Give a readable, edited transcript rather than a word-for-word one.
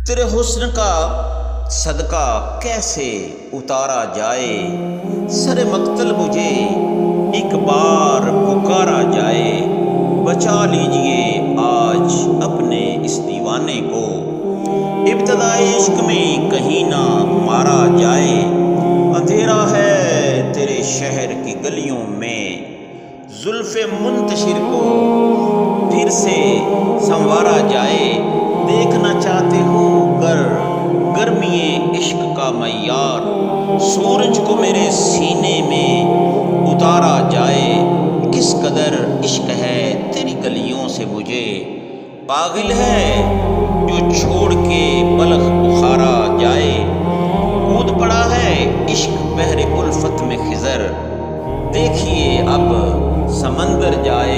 تیرے حسن کا صدقہ کیسے اتارا جائے، سر مقتل مجھے ایک بار پکارا جائے، بچا لیجئے آج اپنے اس دیوانے کو، ابتدائے عشق میں کہیں نہ مارا جائے، اندھیرا ہے تیرے شہر کی گلیوں میں، زلف منتشر کو پھر سے سنوارا جائے، دیکھنا چاہتے ہو گر گرمی عشق کا معیار، سورج کو میرے سینے میں اتارا جائے، کس قدر عشق ہے تیری گلیوں سے مجھے، پاگل ہے جو چھوڑ کے بلخ بخارا جائے، کود پڑا ہے عشق بحر الفت میں خضر، دیکھیے اب سمندر جائے